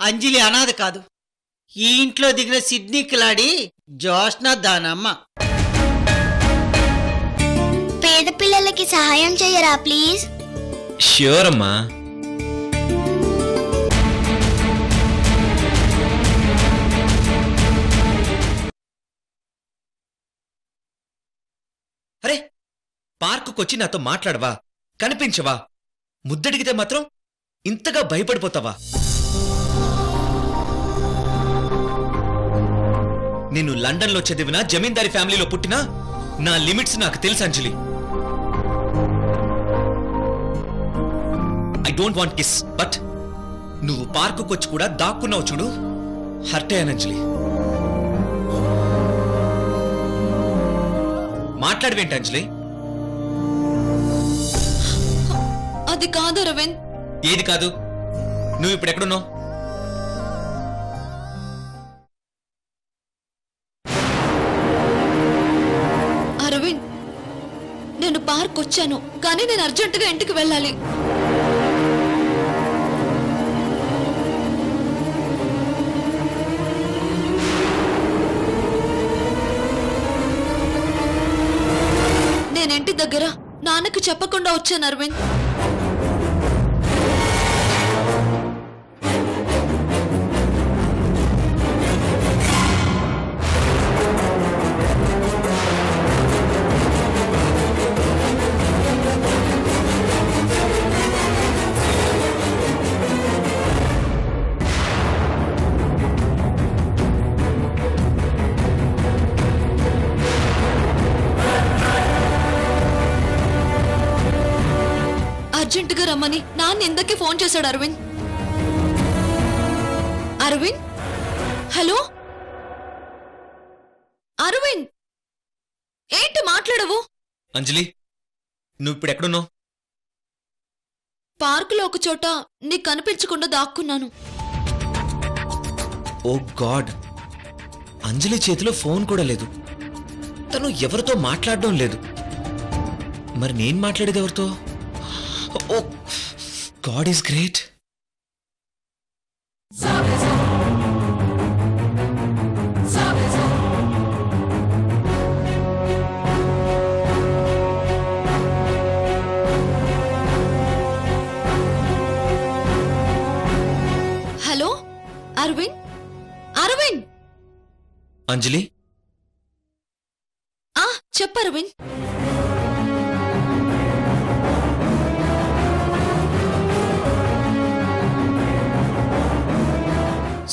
అంజలి అనాథ కాదు. ఈ ఇంట్లో దిగిన సిడ్నీ కిలాడి జోష్న దానమ్మ. పేద పిల్లలకి సహాయం చేయరా ప్లీజ్? ష్యూర్ అమ్మా. అరే, పార్కుకొచ్చి నాతో మాట్లాడవా, కనిపించవా? ముద్దడిగితే మాత్రం ఇంతగా భయపడిపోతావా? నేను లండన్లో చదివినా, జమీందారీ ఫ్యామిలీలో పుట్టినా నా లిమిట్స్ నాకు తెలుసు Anjali. I don't want kiss, but నువ్వు పార్కుకొచ్చి కూడా దాక్కున్నావు చూడు, హర్ట్ అయ్యాను అంజలి. మాట్లాడవేంటి అంజలి? అది కాదు అరవింద్. ఏది కాదు? నువ్వు ఇప్పుడు ఎక్కడున్నావు? అరవింద్, నేను పార్క్ వచ్చాను, కానీ నేను అర్జెంటుగా ఇంటికి వెళ్ళాలి. నేనింటి దగ్గర నాన్నకి చెప్పకుండా వచ్చాను అరవింద్. అర్జెంటుగా రమ్మని నాన్న ఇందకే ఫోన్ చేశాడు అరవింద్. అరవింద్, హలో అరవింద్, ఏంటి మాట్లాడవు? అంజలి, నువ్వు ఇప్పుడు ఎక్కడున్నావు? పార్కులో ఒక చోట నీకు కనిపించకుండా దాక్కున్నాను. ఓ గాడ్, అంజలి చేతిలో ఫోన్ కూడా లేదు, తను ఎవరితో మాట్లాడడం లేదు. మరి నేను మాట్లాడేది ఎవరితో? Oh god is great. Hello Arvind, Arvind. Anjali, చెప్పు అరవింద్.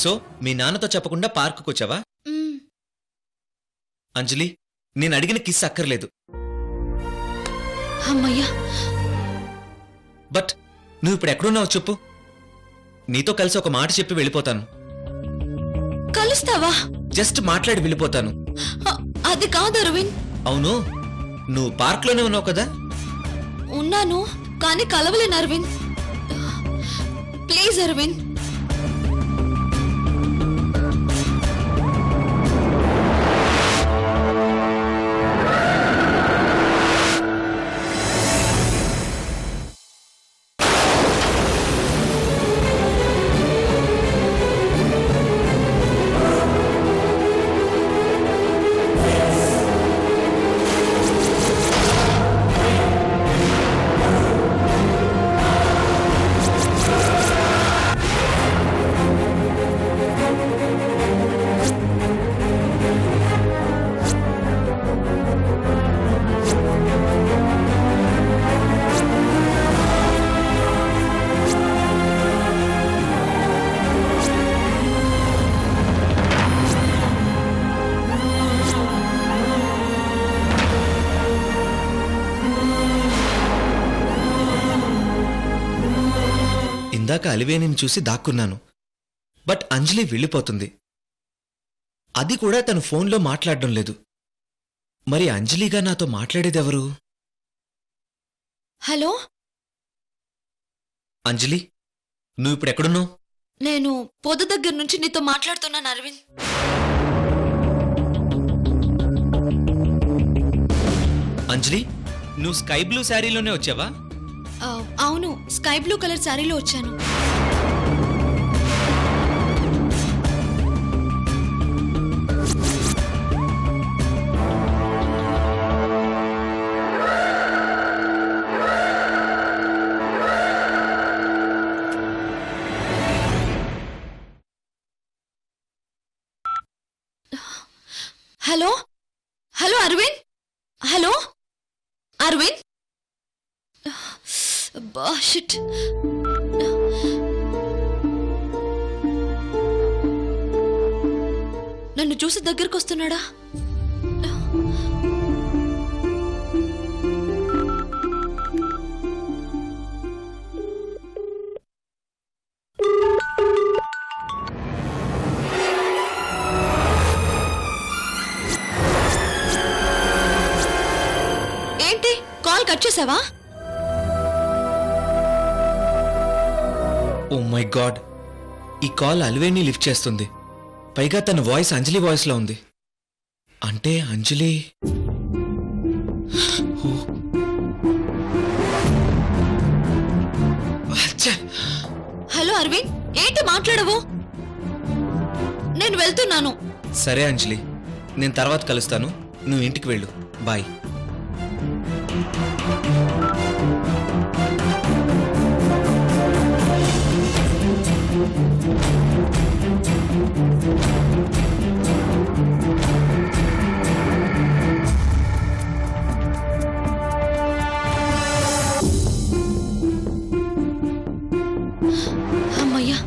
సో మీ నాన్నతో చెప్పకుండా పార్కుకు వచ్చావా? అంజలి, నేను అడిగిన కిస్ అక్కర్లేదు. అమ్మయ్యా. బట్ నువ్వు ఇప్పుడు ఎక్కడున్నావు చెప్పు, నీతో కలిసి ఒక మాట చెప్పి వెళ్ళిపోతాను. కలుస్తావా? జస్ట్ మాట్లాడి వెళ్ళిపోతాను. అది కాదు అరవింద్. అవును, నువ్వు పార్క్లోనే ఉన్నావు కదా? ఉన్నాను, కానీ కలవలేను అరవింద్. ప్లీజ్ అరవింద్. ఇందాక అలివేణిని చూసి దాక్కున్నాను, బట్ అంజలి వెళ్ళిపోతుంది. అది కూడా తను ఫోన్లో మాట్లాడడం లేదు. మరి అంజలిగా నాతో మాట్లాడేదెవరు? హలో అంజలి, నువ్వు ఇప్పుడు ఎక్కడున్నావు? నేను పొద దగ్గర నుంచి నీతో మాట్లాడుతున్నాను అరవింద్. అంజలి, నువ్వు స్కై బ్లూ శారీలోనే వచ్చావా? అవును, స్కై బ్లూ కలర్ శారీలో వచ్చాను. Hello hello Aravind, hello Aravind. అబ్బా షిట్. నన్ను చూసి దగ్గరకు వస్తున్నాడా? ఏంటి కాల్ కట్ చేసావా? ఓ మై గాడ్, ఈ కాల్ అలివేణి లిఫ్ట్ చేస్తుంది. పైగా తన వాయిస్ అంజలి వాయిస్ లో ఉంది. అంటే అంజలి హలో అరవింద్, ఏంటి మాట్లాడవు? నేను వెళ్తున్నాను. సరే అంజలి, నేను తర్వాత కలుస్తాను. నువ్వు ఇంటికి వెళ్ళు. బాయ్. అమ్మయ్యా.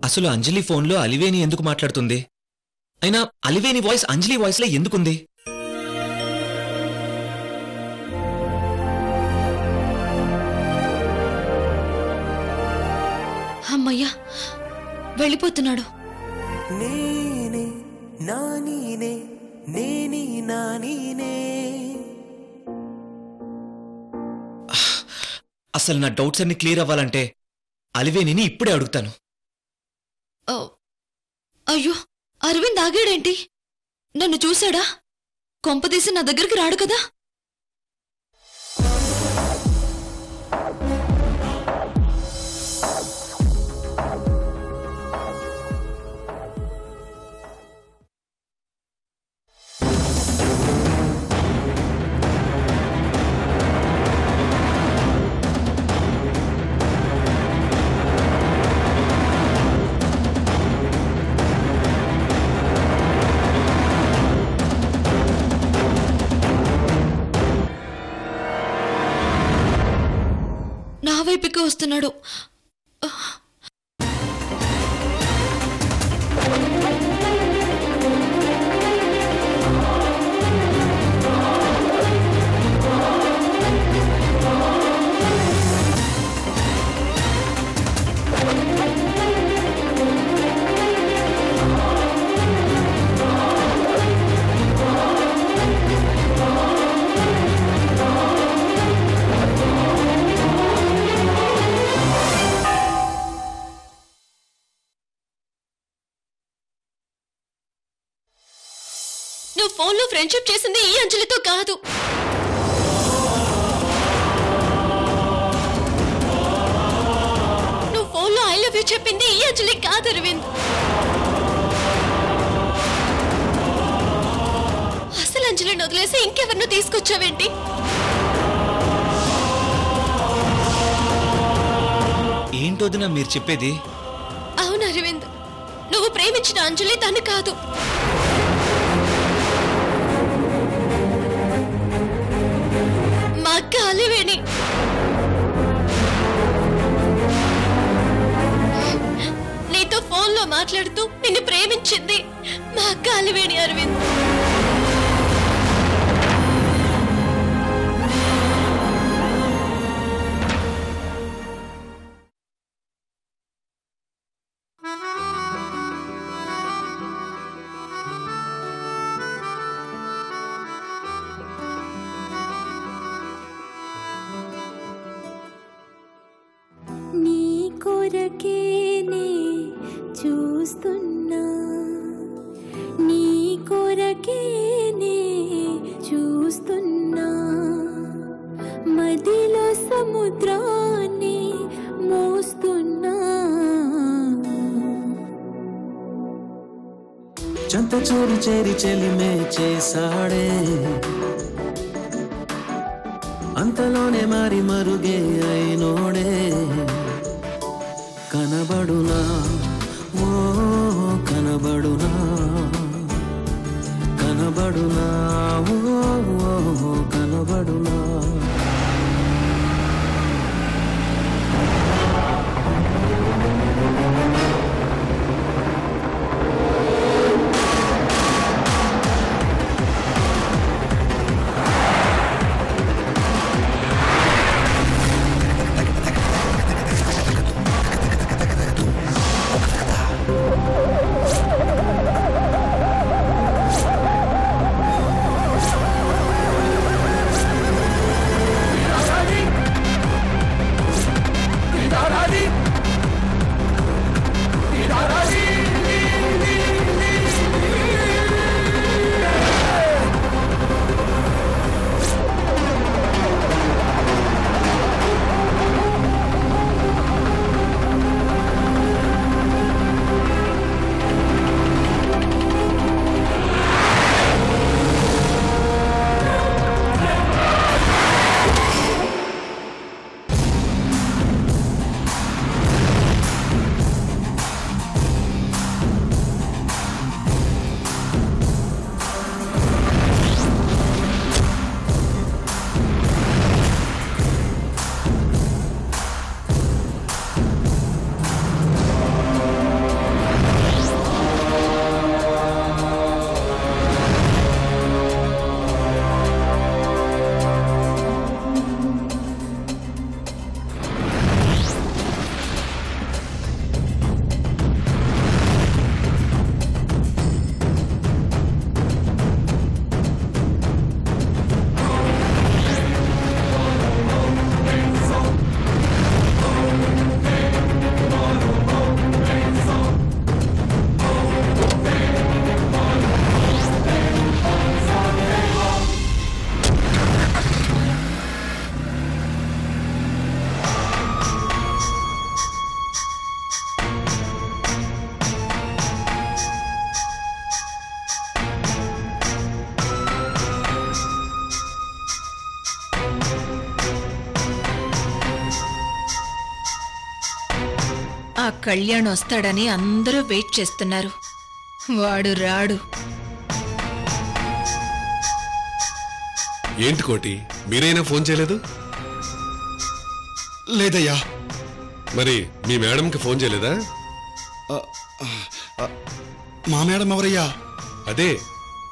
అసలు అంజలి ఫోన్లో అలివేణి ఎందుకు మాట్లాడుతుంది? అయినా అలివేణి వాయిస్ అంజలి వాయిస్ లో ఎందుకుంది? అమ్మయ్యా, వెళ్ళిపోతున్నాడు. నేనే నానీనే నేనీ నానీనే. అసలు నా డౌట్స్ అన్ని క్లియర్ అవ్వాలంటే అలివేణిని ఇప్పుడే అడుగుతాను. ఓ, అయ్యో అరవింద్ ఆగాడేంటి? నన్ను చూశాడా? కొంపదీసి నా దగ్గరికి రాడు కదా? నా వైపుకి వస్తున్నాడు. నువ్వు ఫోన్లో ఫ్రెండ్షిప్ చేసింది ఈ అంజలితో కాదు. నువ్వు ఫోన్లో ఐ లవ్ యూ చెప్పింది ఈ అంజలి కాదు అరవింద్. అసలు అంజలిని వదిలేసి ఇంకెవరినో తీసుకొచ్చావేంటి? ఏంటోదినా మీరు చెప్పేది? అవును అరవింద్, నువ్వు ప్రేమించిన అంజలి తను కాదు. మా అక్క అలివేణి. నీతో ఫోన్లో మాట్లాడుతూ నిన్ను ప్రేమించింది మా అక్క అలివేణి అరవింద్. కొరకేనే చూస్తున్నా, నీ కొరకేనే చూస్తున్నా, మదిలో సముద్రాన్ని మోస్తున్నా. చంత చోరి చేరి చెలిమే చేసాడే, అంతలోనే మారి మరుగే అయినోడే. కనబడునా ఓ కనబడునా కనబడునా ఓ కనబడునా. ఆ కళ్యాణ్ వస్తాడని అందరూ వెయిట్ చేస్తున్నారు. వాడు రాడు. ఏంటి కోటి, మీరైనా ఫోన్ చేయలేదు? లేదయ్యా. మరి మీ మేడంకి ఫోన్ చేయలేదా? మా మేడం ఎవరయ్యా? అదే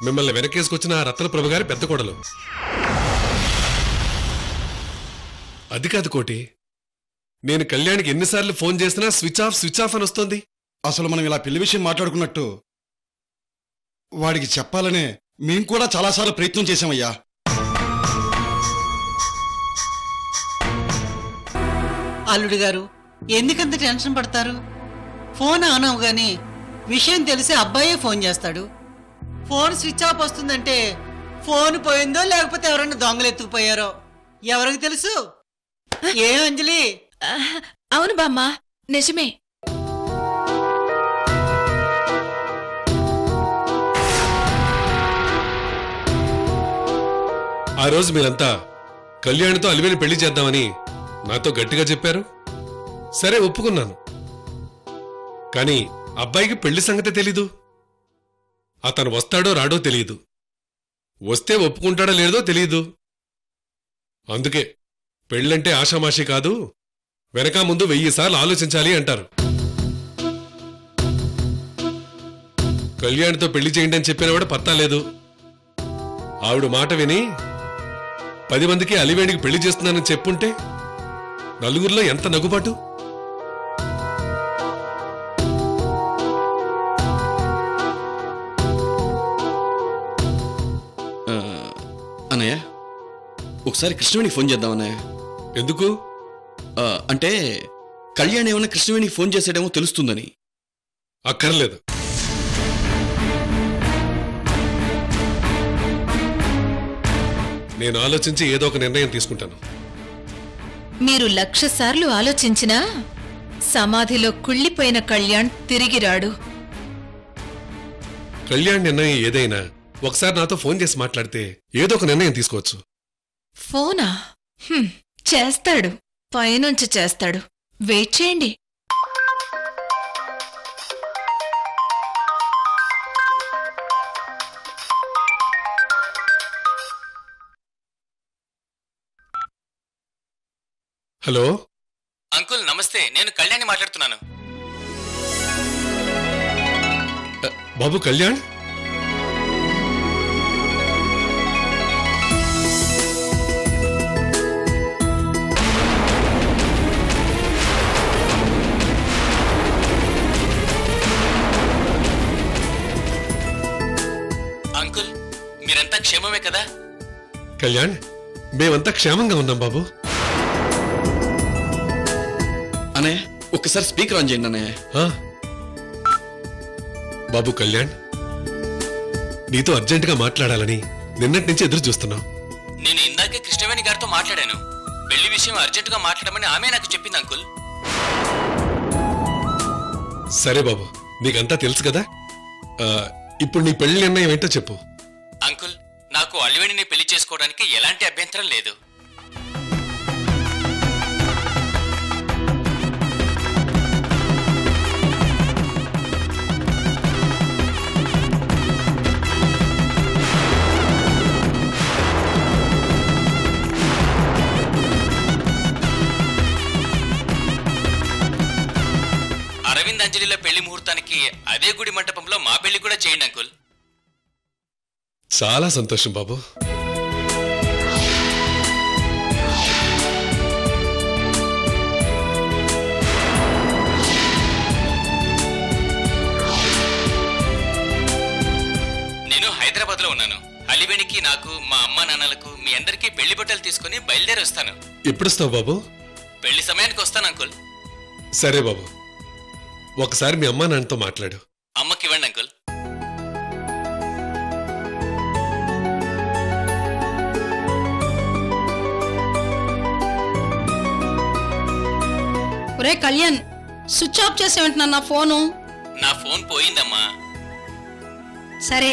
మిమ్మల్ని వెనకేసుకొచ్చిన ఆ రత్న ప్రభు గారి పెద్ద కోడలు. అది కాదు కోటి, నేను కళ్యాణ్కి ఎన్నిసార్లు ఫోన్ చేసినా స్విచ్ ఆఫ్ అని వస్తుంది. అసలు మనం ఇలా పెళ్లి విషయం మాట్లాడుకున్నట్టు వాడికి చెప్పాలనే మేం కూడా చాలాసార్లు ప్రయత్నం చేశామయ్యా. అల్లుడు గారు ఎందుకంత టెన్షన్ పడతారు? ఫోన్ ఆన్ అవగానే విషయం తెలిసి అబ్బాయే ఫోన్ చేస్తాడు. ఫోన్ స్విచ్ ఆఫ్ వస్తుందంటే ఫోన్ పోయిందో లేకపోతే ఎవరైనా దొంగలు ఎత్తుకుపోయారో ఎవరికి తెలుసు? ఏ అంజలి? అవును బామ్మ, నిజమే. ఆ రోజు మీరంతా కళ్యాణ్తో అలివేని పెళ్లి చేద్దామని నాతో గట్టిగా చెప్పారు. సరే ఒప్పుకున్నాను. కానీ అబ్బాయికి పెళ్లి సంగతే తెలీదు. అతను వస్తాడో రాడో తెలీదు. వస్తే ఒప్పుకుంటాడో లేదో తెలీదు. అందుకే పెళ్ళంటే ఆషామాషి కాదు, వెనక ముందు 1000 సార్లు ఆలోచించాలి అంటారు. కళ్యాణ్తో పెళ్లి చేయండి అని చెప్పినవాడు పత్తా లేదు. ఆవిడ మాట విని 10 మందికి అలివేణికి పెళ్లి చేస్తున్నానని చెప్పుంటే నలుగురిలో ఎంత నగుబాటు. అన్నయ్య, ఒకసారి కృష్ణవేణికి ఫోన్ చేద్దాం అన్నయ్య. ఎందుకు? అంటే కళ్యాణ్ ఏమన్నా కృష్ణవేణికి ఫోన్ చేసాడేమో తెలుస్తుందని. అక్కర్లేదు. నేను ఆలోచించి ఏదో ఒక నిర్ణయం తీసుకుంటాను. మీరు 1,00,000 సార్లు ఆలోచించినా సమాధిలో కుళ్ళిపోయిన కళ్యాణ్ తిరిగి రాడు. కళ్యాణ్ నిర్ణయం ఏదైనా ఒకసారి నాతో ఫోన్ చేసి మాట్లాడితే ఏదో ఒక నిర్ణయం తీసుకోవచ్చు. ఫోనా? చేస్తాడు, పైనుంచి చేస్తాడు. వెయిట్ చేయండి. హలో అంకుల్ నమస్తే, నేను కళ్యాణి మాట్లాడుతున్నాను. బాబు కళ్యాణ్, అంకుల్ మీరంతా క్షేమమే కదా? కళ్యాణ్, మేమంతా క్షేమంగా ఉన్నాం బాబు. అనే ఒక్కసారి స్పీకర్ ఆన్ చేయండి అన్నయ్య. బాబు కళ్యాణ్, నీతో అర్జెంటుగా మాట్లాడాలని నిన్నటి నుంచి ఎదురు చూస్తున్నావు. నేను ఇందాకే కృష్ణవేణి గారితో మాట్లాడాను. పెళ్లి విషయం అర్జెంటుగా మాట్లాడమని ఆమె నాకు చెప్పింది అంకుల్. సరే బాబు, నీకంతా తెలుసు కదా. ఇప్పుడు నీ పెళ్లి నిర్ణయం ఏంటో చెప్పు. అంకుల్, నాకు అలివేణిని పెళ్లి చేసుకోవడానికి ఎలాంటి అభ్యంతరం లేదు. అరవింద్ అంజలిల పెళ్లి ముహూర్తానికి అదే గుడి మంటపంలో మా పెళ్లి కూడా చేయండి అంకుల్. చాలా సంతోషం బాబు. నేను హైదరాబాద్ లో ఉన్నాను. అలివేణికి, నాకు, మా అమ్మా నాన్నలకు, మీ అందరికీ పెళ్లి బట్టలు తీసుకుని బయలుదేరి వస్తాను. ఎప్పుడొస్తావు బాబు? పెళ్లి సమయానికి వస్తాను అంకుల్. సరే బాబు, ఒకసారి మీ అమ్మా నాన్నతో మాట్లాడు. అమ్మకి ఇవ్వండి అంకుల్. ఒరే కళ్యాణ్, స్విచ్ ఆఫ్ చేసేవంటున్నా నా ఫోను. నా ఫోన్ పోయిందమ్మా. సరే,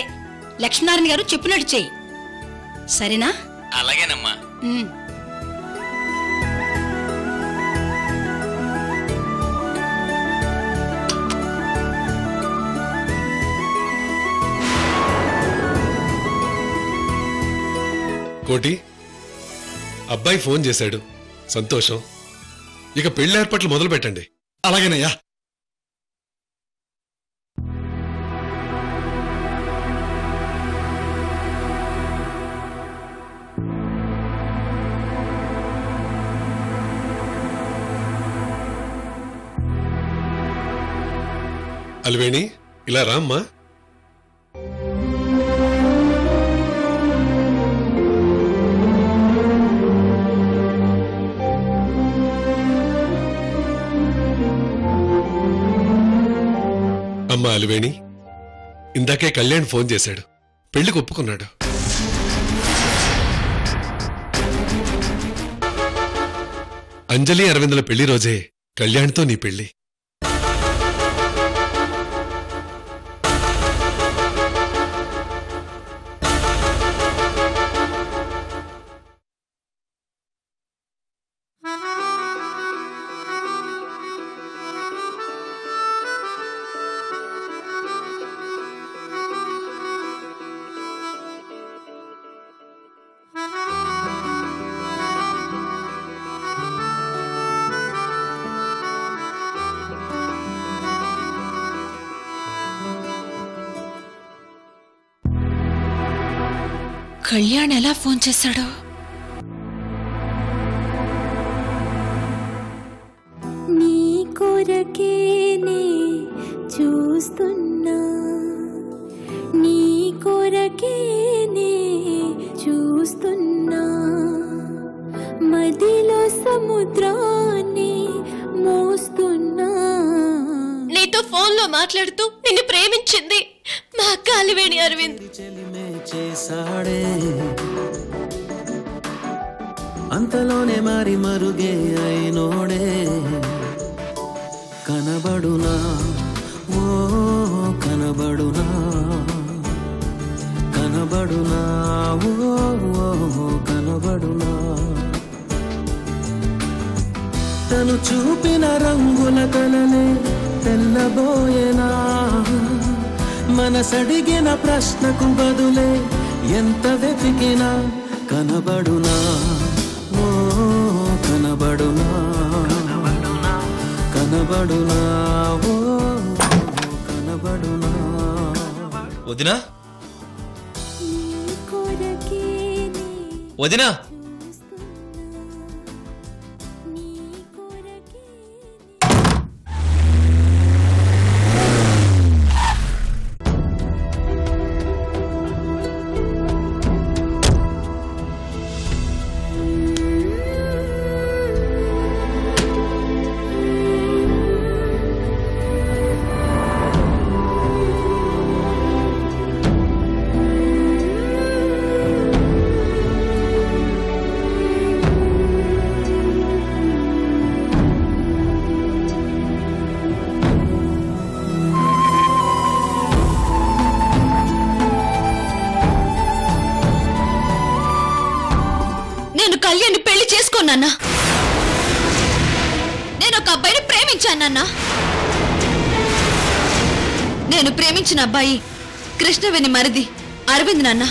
లక్ష్మీనారాయణ గారు చెప్పినట్టు చెయ్యి, సరేనా? అలాగేనమ్మా. కోటి, అబ్బాయి ఫోన్ చేశాడు. సంతోషం. ఇక పెళ్లి ఏర్పాట్లు మొదలు పెట్టండి. అలాగేనయ్యా. అలివేణి, ఇలా రామ్మా. అమ్మా అలివేణి, ఇందాకే కళ్యాణ్ ఫోన్ చేశాడు. పెళ్లికి ఒప్పుకున్నాడు. అంజలి అరవిందుల పెళ్లి రోజే కళ్యాణ్తో నీ పెళ్లి. కళ్యాణ్ ఎలా ఫోన్ చేశాడో? నీ కొరకేనే చూస్తున్నా, నీ కొరకేనే చూస్తున్నా, మదిలో సముద్రాన్ని మోస్తున్నా. నీతో ఫోన్లో మాట్లాడుతూ నిన్ను ప్రేమించింది మా అక్క అలివేణి అరవింద్. చేసాడే అంతలోనే మారి మరుగే అయినోడే, కనబడునా ఓ కనబడునా, కనబడునా ఓ కనబడునా. తను చూపిన రంగుల కలలే తెల్లబోయేనా, మనసడిగిన ప్రశ్నకు బదులే ఎంత వెతికినా కనబడునా ఓ కనబడునా. కనబడునా ఓ కనబడునా. వదినా వదినా నేను కళ్యాణ్ని పెళ్లి చేసుకోనన్నా. నేను ఒక అబ్బాయిని ప్రేమించానన్నా. నేను ప్రేమించిన అబ్బాయి కృష్ణవేణి మరిది అరవింద్ నాన్న.